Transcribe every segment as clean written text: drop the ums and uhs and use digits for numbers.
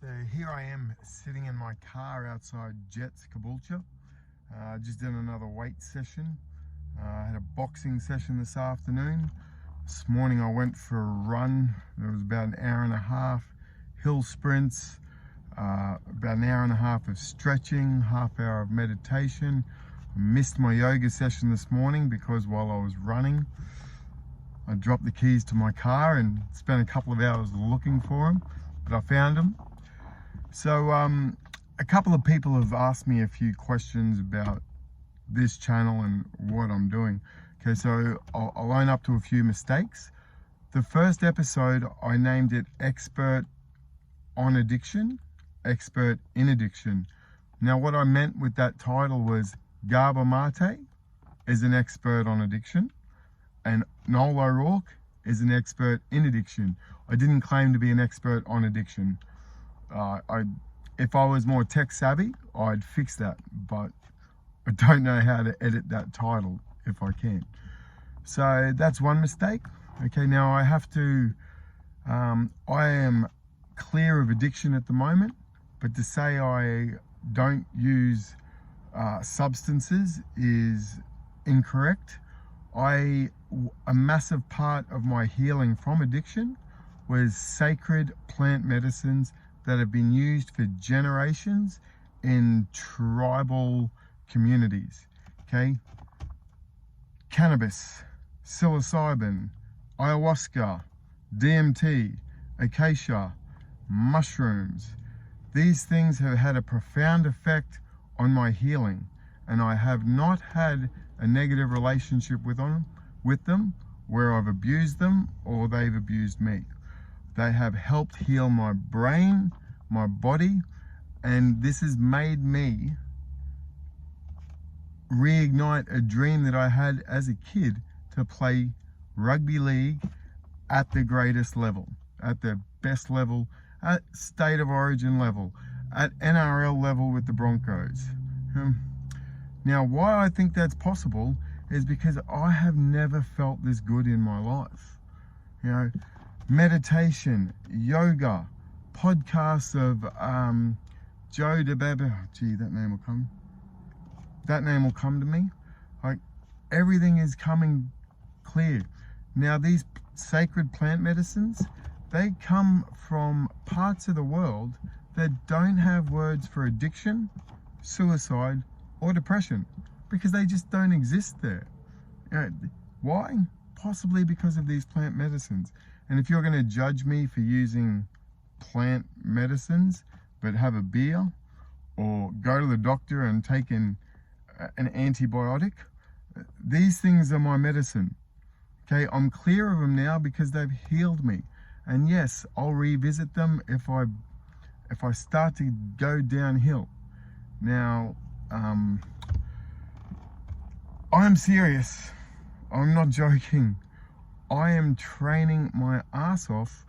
So here I am sitting in my car outside Jets Caboolture. Just did another weight session. I had a boxing session this afternoon. This morning I went for a run. It was about an hour and a half, hill sprints, about an hour and a half of stretching, half hour of meditation. I missed my yoga session this morning because while I was running, I dropped the keys to my car and spent a couple of hours looking for them, but I found them. So a couple of people have asked me a few questions about this channel and what I'm doing. Okay, so I'll own up to a few mistakes. The first episode, I named it Expert on Addiction, Expert in Addiction. Now what I meant with that title was Gabor Mate is an expert on addiction and Noel O'Rourke is an expert in addiction. I didn't claim to be an expert on addiction. If I was more tech savvy, I'd fix that, but I don't know how to edit that title if I can. So that's one mistake. Okay, now I have to, I am clear of addiction at the moment, but to say I don't use substances is incorrect. A massive part of my healing from addiction was sacred plant medicines that have been used for generations in tribal communities. Okay, cannabis, psilocybin, ayahuasca, DMT, acacia, mushrooms. These things have had a profound effect on my healing, and I have not had a negative relationship with them where I've abused them or they've abused me. They have helped heal my brain, my body, and this has made me reignite a dream that I had as a kid to play rugby league at the greatest level, at the best level, at state of origin level, at NRL level with the Broncos. Now, why I think that's possible is because I have never felt this good in my life. You know, meditation, yoga, podcasts of Joe DeBaba. Gee, that name will come to me. Like, everything is coming clear. Now, these sacred plant medicines, they come from parts of the world that don't have words for addiction, suicide, or depression, because they just don't exist there. You know, why? Possibly because of these plant medicines. And if you're going to judge me for using plant medicines but have a beer or go to the doctor and take an antibiotic, these things are my medicine. Okay, I'm clear of them now because they've healed me. And yes, I'll revisit them if I start to go downhill. Now, I'm serious. I'm not joking. I am training my ass off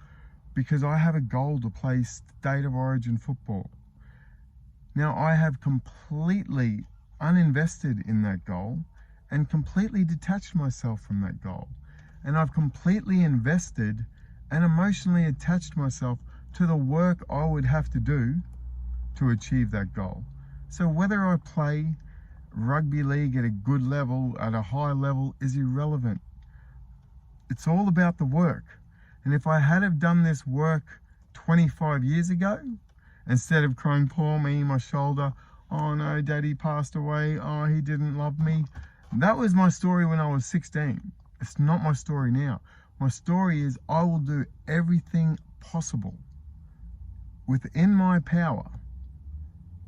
because I have a goal to play state of origin football. Now, I have completely uninvested in that goal and completely detached myself from that goal. And I've completely invested and emotionally attached myself to the work I would have to do to achieve that goal. So whether I play rugby league at a good level, at a high level, is irrelevant. It's all about the work. And if I had have done this work 25 years ago, instead of crying, poor me, my shoulder, oh no, daddy passed away, oh, he didn't love me. That was my story when I was 16. It's not my story now. My story is I will do everything possible within my power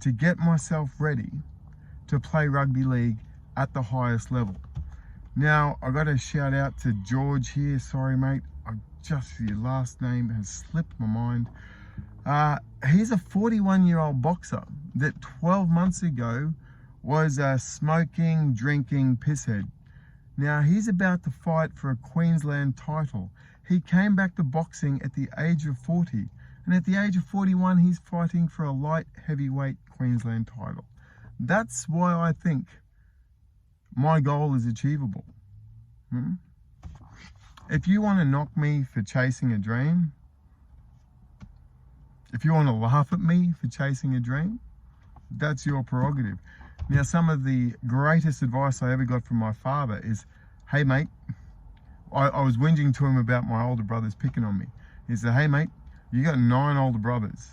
to get myself ready to play rugby league at the highest level. Now, I got to shout out to George here. Sorry, mate. Your last name has slipped my mind. He's a 41-year-old boxer that 12 months ago was a smoking, drinking pisshead. Now, he's about to fight for a Queensland title. He came back to boxing at the age of 40. And at the age of 41, he's fighting for a light heavyweight Queensland title. That's why I think my goal is achievable. If you want to knock me for chasing a dream, If you want to laugh at me for chasing a dream, that's your prerogative. Now, some of the greatest advice I ever got from my father is, hey mate, I was whinging to him about my older brothers picking on me. He said, hey mate, you got 9 older brothers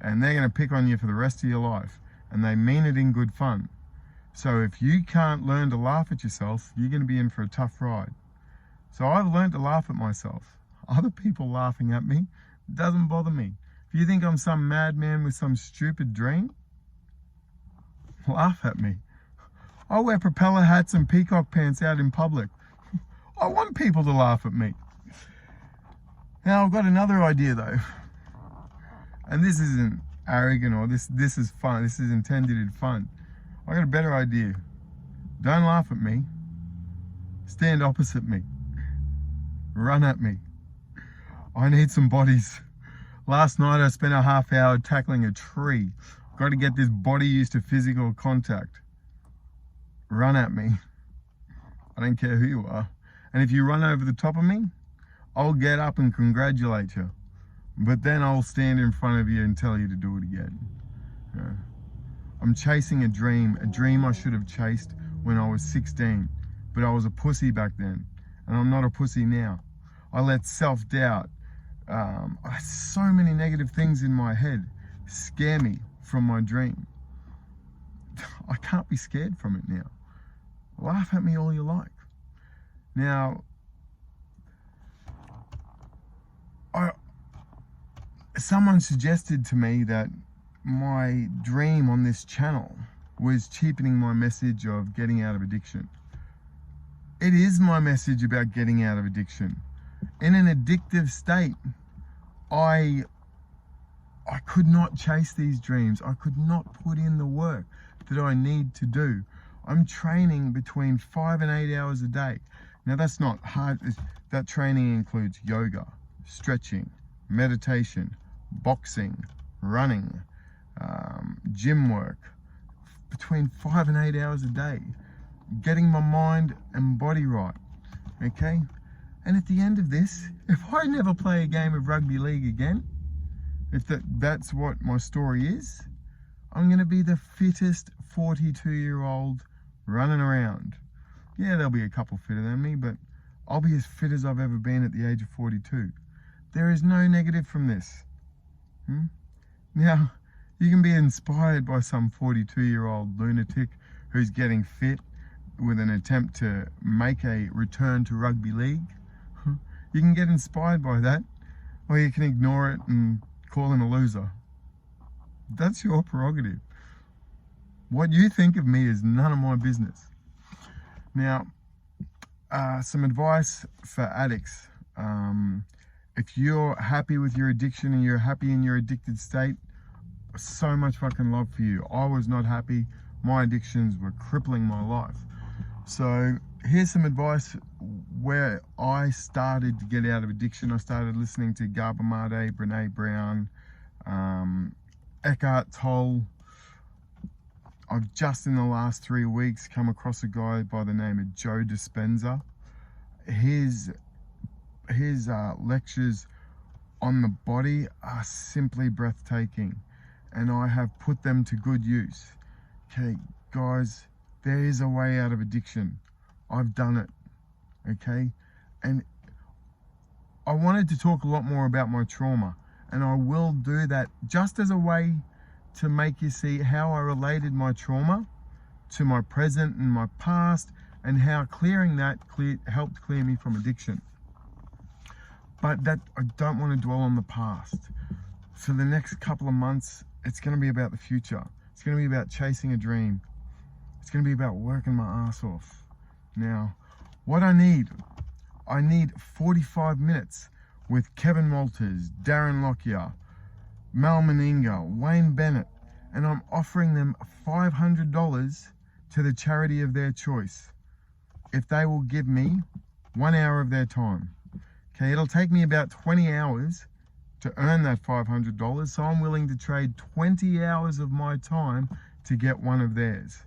and they're going to pick on you for the rest of your life, and they mean it in good fun. So if you can't learn to laugh at yourself, you're going to be in for a tough ride. So I've learned to laugh at myself. Other people laughing at me doesn't bother me. If you think I'm some madman with some stupid dream, laugh at me. I wear propeller hats and peacock pants out in public. I want people to laugh at me. Now I've got another idea though. And this isn't arrogant, or this is fun. This is intended in fun. I got a better idea. Don't laugh at me. Stand opposite me. Run at me. I need some bodies. Last night I spent a half hour tackling a tree. Got to get this body used to physical contact. Run at me. I don't care who you are. And if you run over the top of me, I'll get up and congratulate you. But then I'll stand in front of you and tell you to do it again. Yeah. I'm chasing a dream I should have chased when I was 16. But I was a pussy back then, and I'm not a pussy now. I let self-doubt, so many negative things in my head scare me from my dream. I can't be scared from it now. Laugh at me all you like. Now, someone suggested to me that my dream on this channel was cheapening my message of getting out of addiction. It is my message about getting out of addiction. In an addictive state, I could not chase these dreams. I could not put in the work that I need to do. I'm training between 5 and 8 hours a day. Now that's not hard. That training includes yoga, stretching, meditation, boxing, running, gym work, between 5 and 8 hours a day, getting my mind and body right, okay? And at the end of this, if I never play a game of rugby league again, if that's what my story is, I'm going to be the fittest 42-year-old running around. Yeah, there'll be a couple fitter than me, but I'll be as fit as I've ever been at the age of 42. There is no negative from this. Now, you can be inspired by some 42-year-old lunatic who's getting fit with an attempt to make a return to rugby league. You can get inspired by that, or you can ignore it and call him a loser. That's your prerogative. What you think of me is none of my business. Now, some advice for addicts. If you're happy with your addiction and you're happy in your addicted state, so much fucking love for you. I was not happy. My addictions were crippling my life. So here's some advice where I started to get out of addiction. I started listening to Gabor Mate, Brene Brown, Eckhart Tolle. I've just in the last 3 weeks come across a guy by the name of Joe Dispenza. His lectures on the body are simply breathtaking, and I have put them to good use. Okay, guys, there is a way out of addiction. I've done it, okay? And I wanted to talk a lot more about my trauma, and I will do that just as a way to make you see how I related my trauma to my present and my past, and how clearing that helped clear me from addiction. But that I don't want to dwell on the past. For the next couple of months, it's going to be about the future. It's going to be about chasing a dream. It's going to be about working my ass off. Now, what I need 45 minutes with Kevin Walters, Darren Lockyer, Mal Meninga, Wayne Bennett, and I'm offering them $500 to the charity of their choice if they will give me 1 hour of their time. Okay, it'll take me about 20 hours to earn that $500, so I'm willing to trade 20 hours of my time to get one of theirs.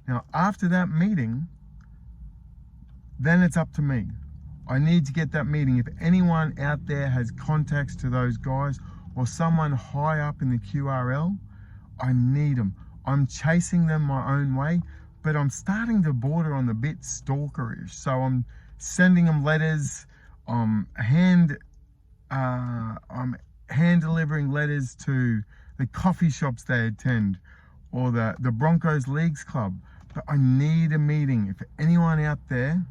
Now, after that meeting, then it's up to me. I need to get that meeting. If anyone out there has contacts to those guys, or someone high up in the QRL, I need them. I'm chasing them my own way, but I'm starting to border on the bit stalkerish. So I'm sending them letters, I'm hand delivering letters to the coffee shops they attend, or the Broncos Leagues Club. But I need a meeting. If anyone out there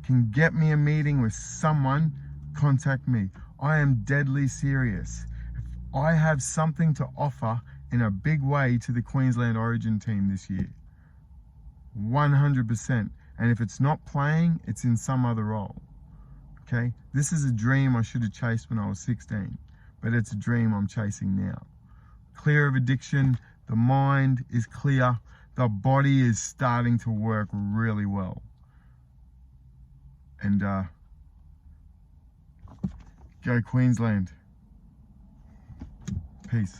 can get me a meeting with someone, contact me. I am deadly serious. If I have something to offer in a big way to the Queensland Origin team this year, 100%. And if it's not playing, it's in some other role. Okay, this is a dream I should have chased when I was 16, but it's a dream I'm chasing now. Clear of addiction, the mind is clear, the body is starting to work really well. And go Queensland. Peace.